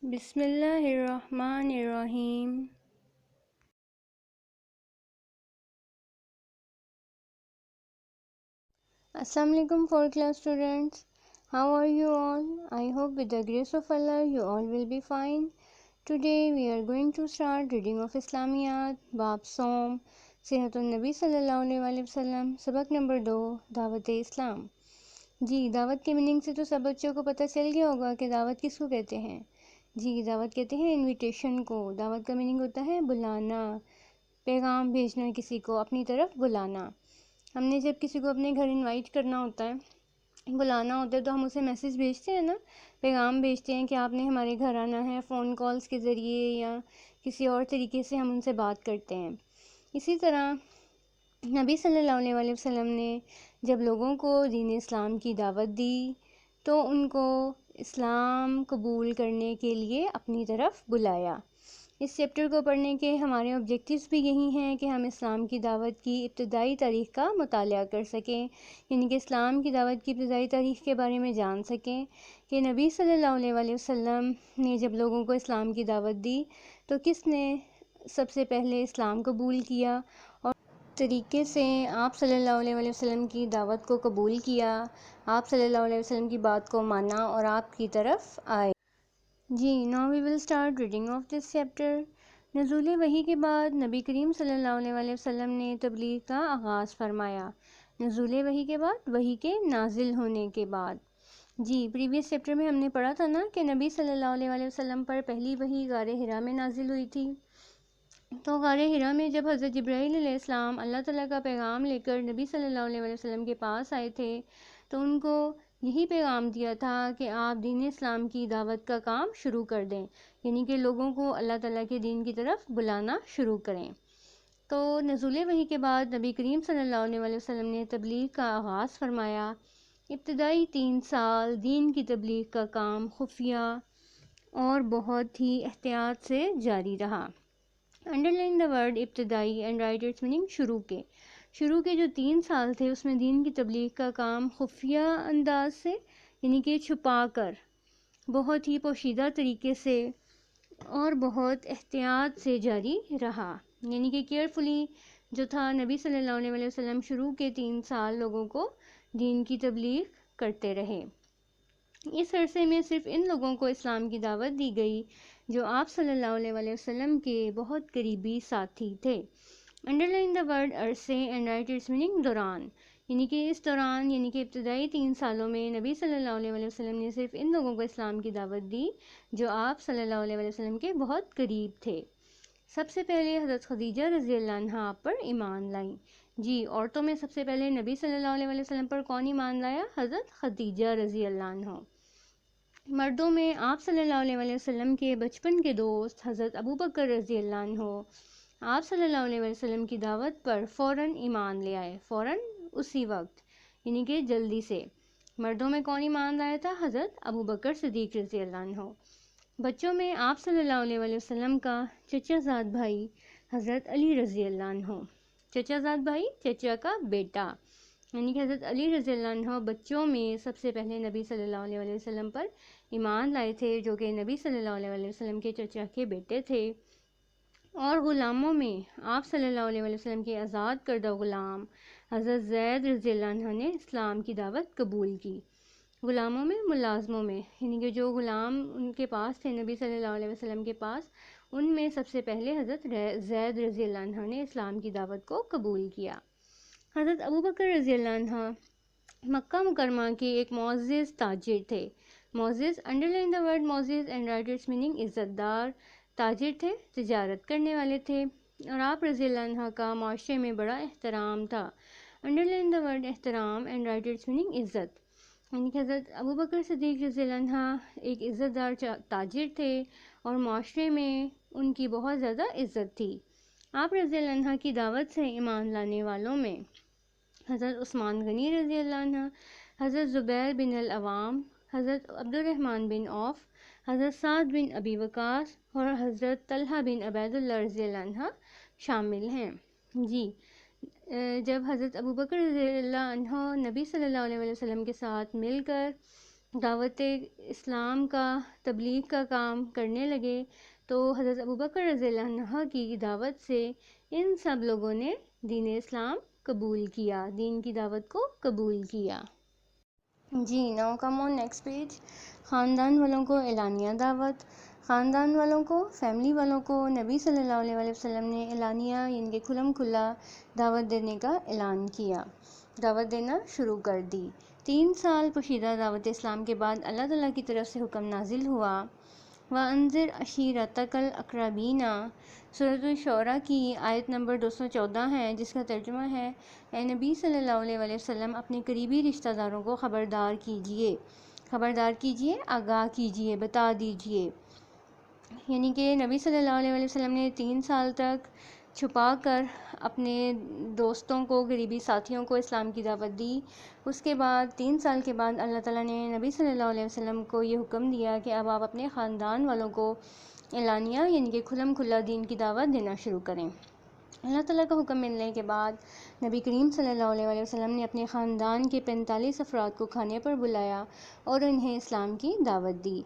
بسم اللہ الرحمن الرحیم۔ السلام علیکم for class students. How are you all? I hope with the grace of Allah you all will be fine. Today we are going to start reading of Islamiyat, باب صوم، صحت النبی صلی اللہ علیہ وسلم، سبق نمبر 2، دعوت اسلام۔ جی، دعوت کے میننگ سے تو سب بچوں کو پتہ چل گیا ہوگا کہ دعوت کس کو کہتے ہیں۔ جی، دعوت کہتے ہیں انویٹیشن کو۔ دعوت کا میننگ ہوتا ہے بلانا، پیغام بھیجنا، کسی کو اپنی طرف بلانا۔ ہم نے جب کسی کو اپنے گھر انوائٹ کرنا ہوتا ہے، بلانا ہوتا ہے، تو ہم اسے میسیج بھیجتے ہیں نا، پیغام بھیجتے ہیں کہ آپ نے ہمارے گھر آنا ہے، فون کالز کے ذریعے یا کسی اور طریقے سے ہم ان سے بات کرتے ہیں۔ اسی طرح نبی صلی اللہ علیہ وسلم نے جب لوگوں کو دین اسلام کی دعوت دی تو ان کو اسلام قبول کرنے کے لیے اپنی طرف بلایا۔ اس چیپٹر کو پڑھنے کے ہمارے آبجیکٹیوز بھی یہی ہیں کہ ہم اسلام کی دعوت کی ابتدائی تاریخ کا مطالعہ کر سکیں، یعنی کہ اسلام کی دعوت کی ابتدائی تاریخ کے بارے میں جان سکیں کہ نبی صلی اللہ علیہ وسلم نے جب لوگوں کو اسلام کی دعوت دی تو کس نے سب سے پہلے اسلام قبول کیا، اور طریقے سے آپ صلی اللہ علیہ وسلم کی دعوت کو قبول کیا، آپ صلی اللہ علیہ وسلم کی بات کو مانا اور آپ کی طرف آئے۔ جی، now we will start reading of this chapter. نزول وحی کے بعد نبی کریم صلی اللہ علیہ وسلم نے تبلیغ کا آغاز فرمایا۔ نزول وحی کے بعد، وحی کے نازل ہونے کے بعد۔ جی، پریویس چیپٹر میں ہم نے پڑھا تھا نا کہ نبی صلی اللہ علیہ وسلم پر پہلی وحی غار حرا میں نازل ہوئی تھی۔ تو غار حرا میں جب حضرت جبرائیل علیہ السلام اللہ تعالیٰ کا پیغام لے کر نبی صلی اللہ علیہ وسلم کے پاس آئے تھے تو ان کو یہی پیغام دیا تھا کہ آپ دین اسلام کی دعوت کا کام شروع کر دیں، یعنی کہ لوگوں کو اللہ تعالیٰ کے دین کی طرف بلانا شروع کریں۔ تو نزول وحی کے بعد نبی کریم صلی اللہ علیہ وسلم نے تبلیغ کا آغاز فرمایا۔ ابتدائی 3 سال دین کی تبلیغ کا کام خفیہ اور بہت ہی احتیاط سے جاری رہا۔ انڈرلائن دا ورڈ ابتدائی اینڈ رائٹ اٹس میننگ شروع کے جو 3 سال تھے اس میں دین کی تبلیغ کا کام خفیہ انداز سے، یعنی کہ چھپا کر، بہت ہی پوشیدہ طریقے سے اور بہت احتیاط سے جاری رہا، یعنی کہ کیئرفلی جو تھا نبی صلی اللہ علیہ وسلم شروع کے 3 سال لوگوں کو دین کی تبلیغ کرتے رہے۔ اس عرصے میں صرف ان لوگوں کو اسلام کی دعوت دی گئی جو آپ صلی اللہ علیہ وسلم کے بہت قریبی ساتھی تھے۔ انڈرلائن دا ورڈ عرصے اینڈ رائٹ اٹس میننگ دوران، یعنی کہ اس دوران، یعنی کہ ابتدائی 3 سالوں میں نبی صلی اللہ علیہ وسلم نے صرف ان لوگوں کو اسلام کی دعوت دی جو آپ صلی اللہ علیہ وسلم کے بہت قریب تھے۔ سب سے پہلے حضرت خدیجہ رضی اللہ عنہا آپ پر ایمان لائیں۔ جی، عورتوں میں سب سے پہلے نبی صلی اللہ علیہ وسلم پر کون ایمان لایا؟ حضرت خدیجہ رضی اللہ عنہ۔ مردوں میں آپ صلی اللہ علیہ وسلم کے بچپن کے دوست حضرت ابوبکر رضی اللہ عنہ آپ صلی اللہ علیہ وسلم کی دعوت پر فوراً ایمان لے آئے، فوراً اسی وقت، یعنی کہ جلدی سے۔ مردوں میں کون ایمان لایا تھا؟ حضرت ابوبکر صدیق رضی اللہ عنہ۔ بچوں میں آپ صلی اللہ علیہ وسلم کا چچا زاد بھائی حضرت علی رضی اللہ عنہ، چچا زاد بھائی، چچا کا بیٹا، یعنی کہ حضرت علی رضی اللہ عنہ بچوں میں سب سے پہلے نبی صلی اللہ علیہ وسلم پر ایمان لائے تھے، جو کہ نبی صلی اللہ علیہ وسلم کے چچا کے بیٹے تھے۔ اور غلاموں میں آپ صلی اللہ علیہ وسلم کے آزاد کردہ غلام حضرت زید رضی اللہ عنہ نے اسلام کی دعوت قبول کی۔ غلاموں میں، ملازموں میں، یعنی کہ جو غلام ان کے پاس تھے نبی صلی اللہ علیہ وسلم کے پاس، ان میں سب سے پہلے حضرت زید رضی اللہ عنہ نے اسلام کی دعوت کو قبول کیا۔ حضرت ابوبکر رضی اللہ عنہ مکہ مکرمہ کے ایک معزز تاجر تھے۔ معزز، انڈرلائن دا ورڈ معزز اینڈ رائٹ اٹس میننگ عزت دار، تاجر تھے، تجارت کرنے والے تھے، اور آپ رضی اللہ عنہ کا معاشرے میں بڑا احترام تھا۔ انڈرلائن دا ورڈ احترام اینڈ رائٹ اٹس میننگ عزت، یعنی کہ حضرت ابوبکر صدیق رضی اللہ عنہ ایک عزت دار تاجر تھے اور معاشرے میں ان کی بہت زیادہ عزت تھی۔ آپ رضی اللہ عنہ کی دعوت سے ایمان لانے والوں میں حضرت عثمان غنی رضی اللہ عنہ، حضرت زبیر بن العوام، حضرت عبد الرحمن بن عوف، حضرت سعد بن ابی وقاص اور حضرت طلحہ بن عبید اللہ رضی اللہ عنہ شامل ہیں۔ جی، جب حضرت ابوبکر رضی اللہ عنہ نبی صلی اللہ علیہ وسلم کے ساتھ مل کر دعوت اسلام کا تبلیغ کا کام کرنے لگے تو حضرت ابوبکر رضی اللہ عنہ کی دعوت سے ان سب لوگوں نے دین اسلام قبول کیا، دین کی دعوت کو قبول کیا۔ جی now come on next page. خاندان والوں کو اعلانیہ دعوت۔ خاندان والوں کو، فیملی والوں کو نبی صلی اللہ علیہ وسلم نے اعلانیہ یعنی کہ کھلم کھلا دعوت دینے کا اعلان کیا، دعوت دینا شروع کر دی۔ 3 سال پوشیدہ دعوت اسلام کے بعد اللہ تعالیٰ کی طرف سے حکم نازل ہوا، وَأَنذِرْ عَشِيرَتَكَ الْأَقْرَبِينَ۔ سورۃ الشعراء کی آیت نمبر 214 ہے، جس کا ترجمہ ہے، اے نبی صلی اللہ علیہ وسلم اپنے قریبی رشتہ داروں کو خبردار کیجئے، آگاہ کیجئے، بتا دیجئے۔ یعنی کہ نبی صلی اللہ علیہ وسلم نے 3 سال تک چھپا کر اپنے دوستوں کو، قریبی ساتھیوں کو اسلام کی دعوت دی۔ اس کے بعد 3 سال کے بعد اللہ تعالیٰ نے نبی صلی اللہ علیہ وسلم کو یہ حکم دیا کہ اب آپ اپنے خاندان والوں کو اعلانیہ یعنی کہ کھلم کھلا دین کی دعوت دینا شروع کریں۔ اللہ تعالیٰ کا حکم ملنے کے بعد نبی کریم صلی اللہ علیہ وسلم نے اپنے خاندان کے 45 افراد کو کھانے پر بلایا اور انہیں اسلام کی دعوت دی۔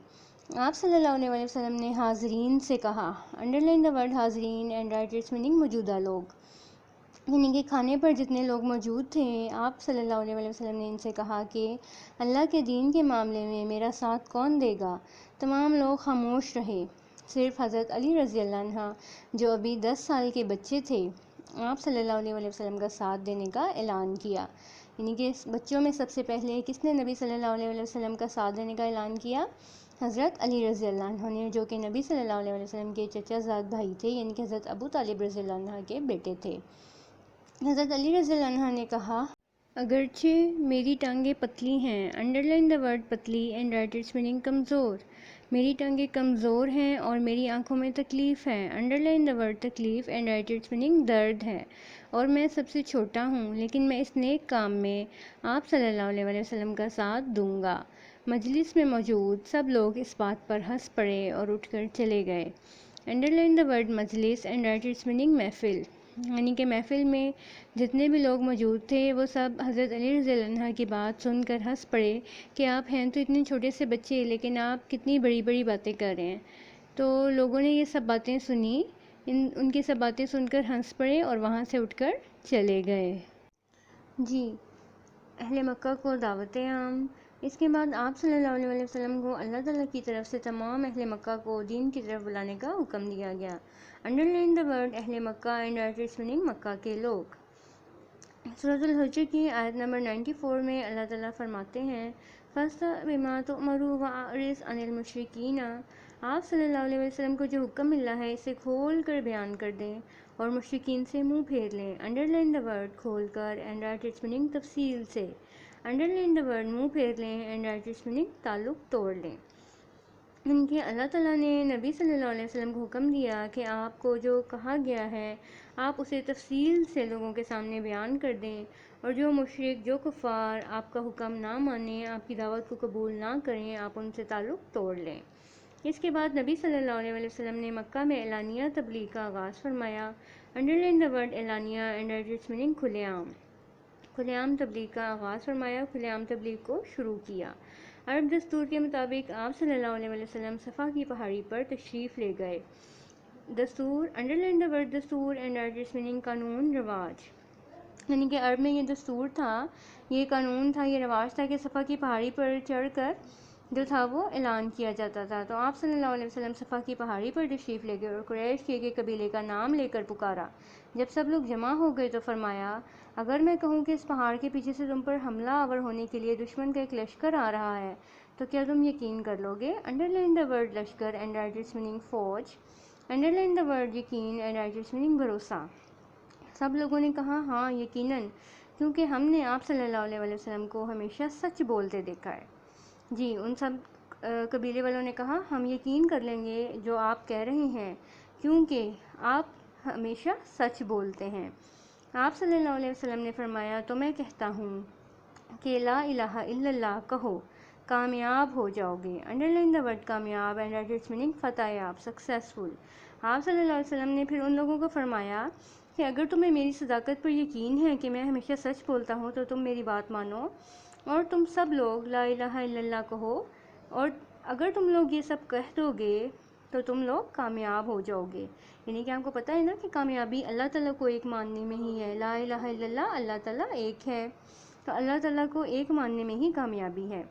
آپ صلی اللہ علیہ وسلم نے حاضرین سے کہا، انڈرلائن دا ورڈ حاضرین اینڈ رائٹ اٹس میننگ، موجودہ لوگ، یعنی کہ کھانے پر جتنے لوگ موجود تھے، آپ صلی اللہ علیہ وسلم نے ان سے کہا کہ اللہ کے دین کے معاملے میں میرا ساتھ کون دے گا؟ تمام لوگ خاموش رہے، صرف حضرت علی رضی اللہ عنہ جو ابھی 10 سال کے بچے تھے، آپ صلی اللہ علیہ وسلم کا ساتھ دینے کا اعلان کیا۔ یعنی کہ بچوں میں سب سے پہلے کس نے نبی صلی اللہ علیہ وسلم کا ساتھ دینے کا اعلان کیا؟ حضرت علی رضی اللہ عنہ نے، جو کہ نبی صلی اللہ علیہ وسلم کے چچا زاد بھائی تھے، یعنی کہ حضرت ابو طالب رضی اللہ عنہ کے بیٹے تھے۔ حضرت علی رضی اللہ عنہ نے کہا، اگرچہ میری ٹانگیں پتلی ہیں، انڈرلائن دا ورڈ پتلی اینڈ رائٹ اٹس میننگ کمزور، میری ٹانگیں کمزور ہیں اور میری آنکھوں میں تکلیف ہے، انڈرلائن دا ورڈ تکلیف اینڈ رائٹ اٹس میننگ درد ہے، اور میں سب سے چھوٹا ہوں، لیکن میں اس نیک کام میں آپ صلی اللہ علیہ وسلم کا ساتھ دوں گا۔ مجلس میں موجود سب لوگ اس بات پر ہنس پڑے اور اٹھ کر چلے گئے۔ انڈرلائن دا ورڈ مجلس اینڈ رائٹ اٹس میننگ محفل، یعنی کہ محفل میں جتنے بھی لوگ موجود تھے وہ سب حضرت علی رضی اللہ عنہ کی بات سن کر ہنس پڑے کہ آپ ہیں تو اتنے چھوٹے سے بچے، لیکن آپ کتنی بڑی بڑی باتیں کر رہے ہیں۔ تو لوگوں نے یہ سب باتیں سنی، ان کی سب باتیں سن کر ہنس پڑے اور وہاں سے اٹھ کر چلے گئے۔ جی اہل مکہ کو دعوت عام۔ اس کے بعد آپ صلی اللہ علیہ وسلم کو اللہ تعالیٰ کی طرف سے تمام اہل مکہ کو دین کی طرف بلانے کا حکم دیا گیا۔ انڈرلائن دا ورڈ اہل مکہ اینڈ رائٹ اٹس میننگ مکہ کے لوگ۔ سورۃ الحجر کی آیت نمبر 94 میں اللہ تعالیٰ فرماتے ہیں، فَاسْتَقِم بِمَا تُؤْمَرُ وَأَعْرِضْ عَنِ الْمُشْرِكِينَ۔ آپ صلی اللہ علیہ وسلم کو جو حکم ملا ہے اسے کھول کر بیان کر دیں اور مشرکین سے منہ پھیر لیں۔ انڈرلائن دا ورڈ کھول کر اینڈ رائٹ اٹس میننگ تفصیل سے، انڈرلائن دا ورڈ منہ پھیر لیں اینڈ رائٹ اٹس میننگ تعلق توڑ لیں۔ ان کے اللہ تعالیٰ نے نبی صلی اللہ علیہ وسلم کو حکم دیا کہ آپ کو جو کہا گیا ہے آپ اسے تفصیل سے لوگوں کے سامنے بیان کر دیں، اور جو مشرک، جو کفار آپ کا حکم نہ مانیں، آپ کی دعوت کو قبول نہ کریں، آپ ان سے تعلق توڑ لیں۔ اس کے بعد نبی صلی اللہ علیہ وسلم نے مکہ میں اعلانیہ تبلیغ کا آغاز فرمایا۔ انڈرلائن دا ورڈ اعلانیہ اینڈ رائٹ اٹس میننگ کھلے عام، کھلے عام تبلیغ کا آغاز فرمایا، کھلے عام تبلیغ کو شروع کیا۔ عرب دستور کے مطابق آپ صلی اللہ علیہ وسلم صفا کی پہاڑی پر تشریف لے گئے۔ دستور، انڈرلائن دا ورڈ دستور اینڈ رائٹ اٹس میننگ قانون، رواج، یعنی کہ عرب میں یہ دستور تھا، یہ قانون تھا، یہ رواج تھا کہ صفا کی پہاڑی پر چڑھ کر جو تھا وہ اعلان کیا جاتا تھا۔ تو آپ صلی اللہ علیہ وسلم صفا کی پہاڑی پر تشریف لے گئے اور قریش کے قبیلے کا نام لے کر پکارا۔ جب سب لوگ جمع ہو گئے تو فرمایا، اگر میں کہوں کہ اس پہاڑ کے پیچھے سے تم پر حملہ آور ہونے کے لیے دشمن کا ایک لشکر آ رہا ہے تو کیا تم یقین کر لو گے؟ انڈرلائن دا ورڈ لشکر اینڈ رائٹ اٹس میننگ فوج، انڈرلائن دا ورڈ یقین اینڈ رائٹ اٹس میننگ بھروسہ۔ سب لوگوں نے کہا ہاں یقیناً، کیونکہ ہم نے آپ صلی اللہ علیہ وسلم کو ہمیشہ سچ بولتے دیکھا ہے۔ جی ان سب قبیلے والوں نے کہا ہم یقین کر لیں گے جو آپ کہہ رہے ہیں، کیونکہ آپ ہمیشہ سچ بولتے ہیں۔ آپ صلی اللہ علیہ وسلم نے فرمایا، تو میں کہتا ہوں کہ لا الہ الا اللہ کہو، کامیاب ہو جاؤ گے۔ انڈرلائن دا ورڈ کامیاب اینڈ رائٹ اٹس میننگ فتح یاب، سکسیسفل۔ آپ صلی اللہ علیہ وسلم نے پھر ان لوگوں کو فرمایا کہ اگر تمہیں میری صداقت پر یقین ہے کہ میں ہمیشہ سچ بولتا ہوں تو تم میری بات مانو اور تم سب لوگ لا الہ الا اللہ کہو، اور اگر تم لوگ یہ سب کہہ دو گے تو تم لوگ کامیاب ہو جاؤ گے. یعنی کہ آپ کو پتہ ہے نا کہ کامیابی اللہ تعالیٰ کو ایک ماننے میں ہی ہے. لا الہ الا اللہ، اللہ تعالیٰ ایک ہے، تو اللہ تعالیٰ کو ایک ماننے میں ہی کامیابی ہے.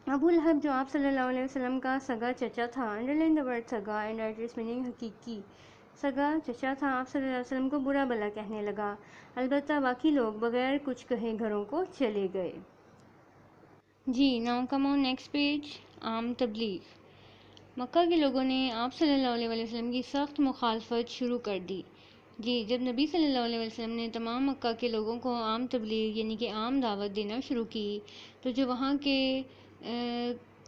ابو لہب جو آپ صلی اللہ علیہ وسلم کا سگا چچا تھا، انڈرلائن دا ورڈ سگا اینڈ رائٹ اٹس میننگ حقیقی سگا چچا تھا، آپ صلی اللہ علیہ وسلم کو برا بھلا کہنے لگا. البتہ باقی لوگ بغیر کچھ کہے گھروں کو چلے گئے. جی now come on next page. عام تبلیغ. مکہ کے لوگوں نے آپ صلی اللہ علیہ وسلم کی سخت مخالفت شروع کر دی. جی جب نبی صلی اللہ علیہ وسلم نے تمام مکہ کے لوگوں کو عام تبلیغ یعنی کہ عام دعوت دینا شروع کی، تو جو وہاں کے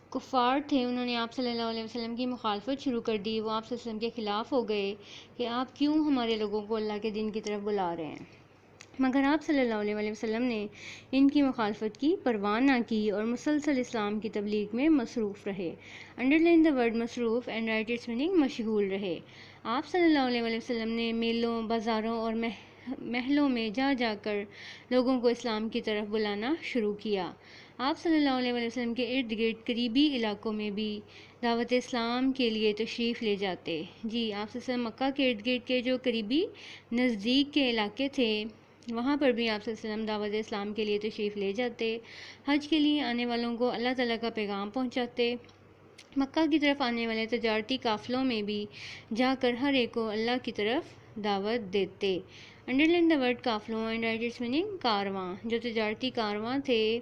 کفار تھے انہوں نے آپ صلی اللہ علیہ وسلم کی مخالفت شروع کر دی. وہ آپ صلی اللہ علیہ وسلم کے خلاف ہو گئے کہ آپ کیوں ہمارے لوگوں کو اللہ کے دین کی طرف بلا رہے ہیں. مگر آپ صلی اللہ علیہ وسلم نے ان کی مخالفت کی پرواہ نہ کی اور مسلسل اسلام کی تبلیغ میں مصروف رہے. انڈرلائن دا ورڈ مصروف اینڈ رائٹ اٹس میننگ مشغول رہے. آپ صلی اللہ علیہ وسلم نے میلوں، بازاروں اور محلوں میں جا جا کر لوگوں کو اسلام کی طرف بلانا شروع کیا. آپ صلی اللہ علیہ وسلم کے ارد گرد قریبی علاقوں میں بھی دعوت اسلام کے لیے تشریف لے جاتے. جی آپ صلی اللہ علیہ وسلم مکہ کے ارد گرد کے جو قریبی نزدیک کے علاقے تھے وہاں پر بھی آپ صلی اللہ علیہ وسلم دعوت اسلام کے لیے تشریف لے جاتے. حج کے لیے آنے والوں کو اللہ تعالیٰ کا پیغام پہنچاتے. مکہ کی طرف آنے والے تجارتی قافلوں میں بھی جا کر ہر ایک کو اللہ کی طرف دعوت دیتے. انڈرلائن دا ورڈ قافلوں اینڈ رائٹ اٹس میننگ کارواں. جو تجارتی کارواں تھے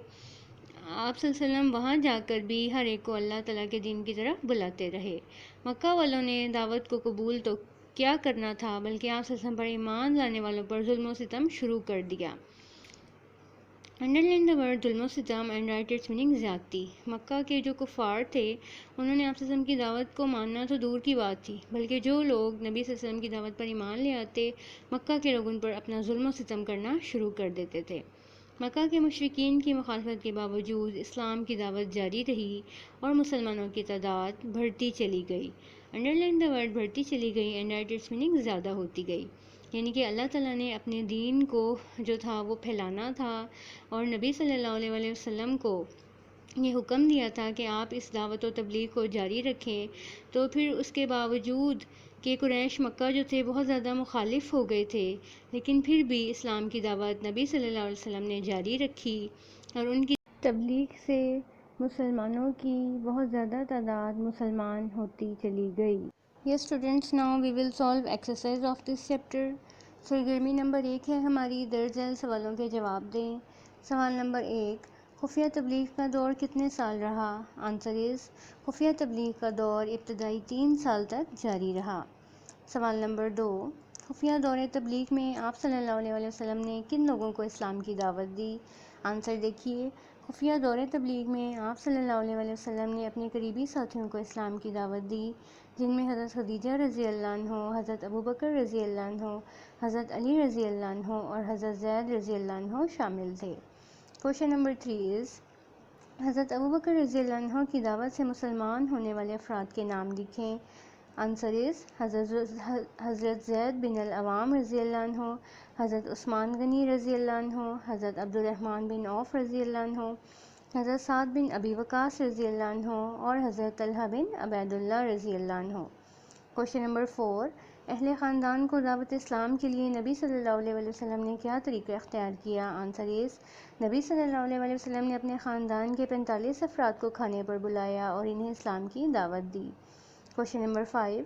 آپ صلی اللہ علیہ وسلم وہاں جا کر بھی ہر ایک کو اللہ تعالیٰ کے دین کی طرف بلاتے رہے. مکہ والوں نے دعوت کو قبول تو کیا کرنا تھا بلکہ آپ صلی اللہ علیہ وسلم پر ایمان لانے والوں پر ظلم و ستم شروع کر دیا. انڈرلائن دا ورڈ ظلم و ستم اینڈ رائٹ اٹس میننگ زیادتی. مکہ کے جو کفار تھے انہوں نے آپ صلی اللہ علیہ وسلم کی دعوت کو ماننا تو دور کی بات تھی، بلکہ جو لوگ نبی صلی اللہ علیہ وسلم کی دعوت پر ایمان لے آتے مکہ کے لوگ ان پر اپنا ظلم و ستم کرنا شروع کر دیتے تھے. مکہ کے مشرکین کی مخالفت کے باوجود اسلام کی دعوت جاری رہی اور مسلمانوں کی تعداد بڑھتی چلی گئی. انڈرلائن دا ورڈ بڑھتی چلی گئی اینڈ رائٹ اٹس میننگ زیادہ ہوتی گئی. یعنی کہ اللہ تعالیٰ نے اپنے دین کو جو تھا وہ پھیلانا تھا اور نبی صلی اللہ علیہ وسلم کو یہ حکم دیا تھا کہ آپ اس دعوت و تبلیغ کو جاری رکھیں. تو پھر اس کے باوجود کہ قریش مکہ جو تھے بہت زیادہ مخالف ہو گئے تھے، لیکن پھر بھی اسلام کی دعوت نبی صلی اللہ علیہ وسلم نے جاری رکھی اور ان کی تبلیغ سے مسلمانوں کی بہت زیادہ تعداد مسلمان ہوتی چلی گئی. Yes students, now we will solve exercise of this chapter. سرگرمی نمبر 1 ہے ہماری درج ذیل سوالوں کے جواب دیں. سوال نمبر 1، خفیہ تبلیغ کا دور کتنے سال رہا؟ آنسر از خفیہ تبلیغ کا دور ابتدائی 3 سال تک جاری رہا. سوال نمبر 2، خفیہ دور تبلیغ میں آپ صلی اللہ علیہ وسلم نے کن لوگوں کو اسلام کی دعوت دی؟ آنسر دیکھیے، خفیہ دور تبلیغ میں آپ صلی اللہ علیہ وسلم نے اپنے قریبی ساتھیوں کو اسلام کی دعوت دی، جن میں حضرت خدیجہ رضی اللہ عنہ، حضرت ابوبکر رضی اللہ عنہ، حضرت علی رضی اللہ عنہ اور حضرت زید رضی اللہ عنہ شامل تھے. کوشچن نمبر 3 از حضرت ابوبکر رضی اللہ عنہ کی دعوت سے مسلمان ہونے والے افراد کے نام لکھیں. آنسر از حضرت زید بن العوام رضی اللہ عنہ، حضرت عثمان غنی رضی اللہ عنہ، حضرت عبد الرحمن بن عوف رضی اللہ عنہ، حضرت سعد بن ابی وقاص رضی اللہ عنہ اور حضرت طلحہ بن عبید اللہ رضی اللہ عنہ. کوشچن نمبر 4، اہل خاندان کو دعوت اسلام کے لیے نبی صلی اللہ علیہ وسلم نے کیا طریقہ اختیار کیا؟ آنسر از نبی صلی اللہ علیہ وسلم نے اپنے خاندان کے 45 افراد کو کھانے پر بلایا اور انہیں اسلام کی دعوت دی. کوشچن نمبر 5،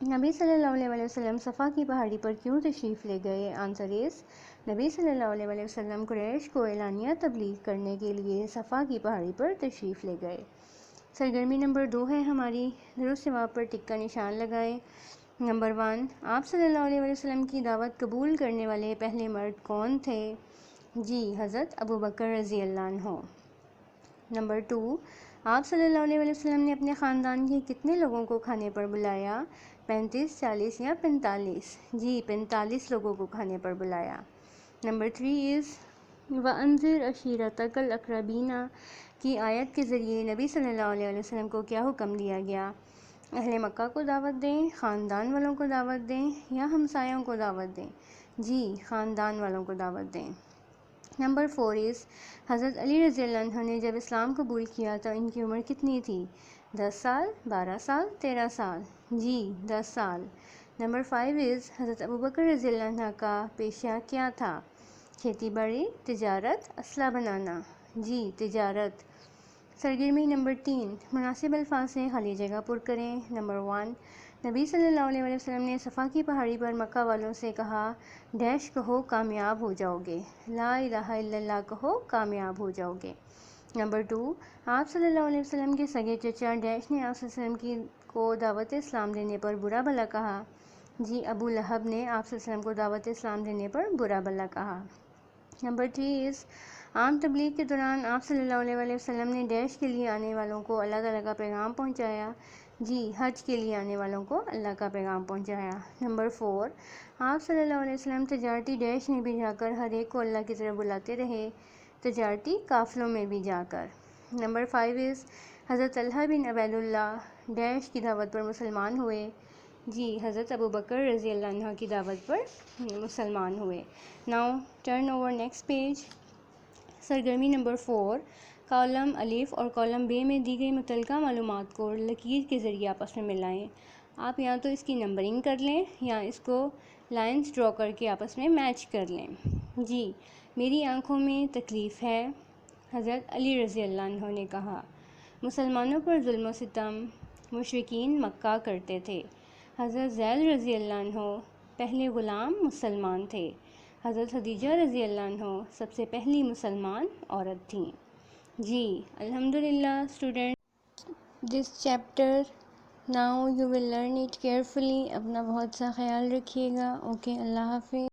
نبی صلی اللہ علیہ وسلم صفا کی پہاڑی پر کیوں تشریف لے گئے؟ آنسر از نبی صلی اللہ علیہ وسلم قریش کو اعلانیہ تبلیغ کرنے کے لیے صفا کی پہاڑی پر تشریف لے گئے. سرگرمی نمبر 2 ہے ہماری، درست جواب پر ٹک کا نشان لگائیں. نمبر 1، آپ صلی اللہ علیہ وسلم کی دعوت قبول کرنے والے پہلے مرد کون تھے؟ جی حضرت ابوبکر رضی اللہ عنہ. نمبر 2، آپ صلی اللہ علیہ وسلم نے اپنے خاندان کے کتنے لوگوں کو کھانے پر بلایا؟ 35، 40 یا 45؟ جی 45 لوگوں کو کھانے پر بلایا. نمبر 3 از وَأَنذِرْ عَشِيرَتَكَ الْأَقْرَبِينَ کی آیت کے ذریعے نبی صلی اللہ علیہ وسلم کو کیا حکم دیا گیا؟ اہل مکہ کو دعوت دیں، خاندان والوں کو دعوت دیں یا ہمسایوں کو دعوت دیں؟ جی خاندان والوں کو دعوت دیں. نمبر 4 از حضرت علی رضی اللہ عنہ نے جب اسلام قبول کیا تو ان کی عمر کتنی تھی؟ 10 سال، 12 سال، 13 سال؟ جی 10 سال۔ نمبر 5 از حضرت ابوبکر رضی اللہ عنہ کا پیشہ کیا تھا؟ کھیتی باڑی، تجارت، اسلحہ بنانا؟ جی تجارت۔ سرگرمی نمبر 3، مناسب الفاظ سے خالی جگہ پر کریں۔ نمبر 1، نبی صلی اللہ علیہ وسلم نے صفا کی پہاڑی پر مکہ والوں سے کہا ڈیش کہو کامیاب ہو جاؤ گے، لا الہ الا اللہ کہو کامیاب ہو جاؤ گے۔ نمبر 2، آپ صلی اللہ علیہ وسلم کے سگے چچا ڈیش نے آپ صلی اللہ علیہ وسلم کو دعوت اسلام دینے پر برا بھلا کہا؟ جی ابو لہب نے آپ صلی اللہ علیہ وسلم کو دعوت اسلام دینے پر برا بھلا کہا۔ نمبر 3 از عام تبلیغ کے دوران آپ صلی اللہ علیہ وسلم نے ڈیش کے لیے آنے والوں کو اللہ تعالیٰ کا پیغام پہنچایا؟ جی حج کے لیے آنے والوں کو اللہ کا پیغام پہنچایا۔ نمبر 4، آپ صلی اللہ علیہ وسلم تجارتی ڈیش میں بھی جا کر ہر ایک کو اللہ کی طرف بلاتے رہے، تجارتی قافلوں میں بھی جا کر۔ نمبر 5 از حضرت طلحہ بن عبید اللہ ڈیش کی دعوت پر مسلمان ہوئے؟ جی حضرت ابوبکر رضی اللہ عنہ کی دعوت پر مسلمان ہوئے۔ Now turn over next page. سرگرمی نمبر 4، کالم الف اور کالم بے میں دی گئی متعلقہ معلومات کو لکیر کے ذریعے آپس میں ملائیں۔ آپ یا تو اس کی نمبرنگ کر لیں یا اس کو لائنز ڈرا کر کے آپس میں میچ کر لیں۔ جی میری آنکھوں میں تکلیف ہے، حضرت علی رضی اللہ عنہ نے کہا۔ مسلمانوں پر ظلم و ستم مشرکین مکہ کرتے تھے۔ حضرت زید رضی اللہ عنہ پہلے غلام مسلمان تھے۔ حضرت خدیجہ رضی اللہ عنہ سب سے پہلی مسلمان عورت تھیں۔ جی الحمدللہ student this chapter now you will learn it carefully. اپنا بہت سا خیال رکھیے گا۔ اوکے اللہ حافظ۔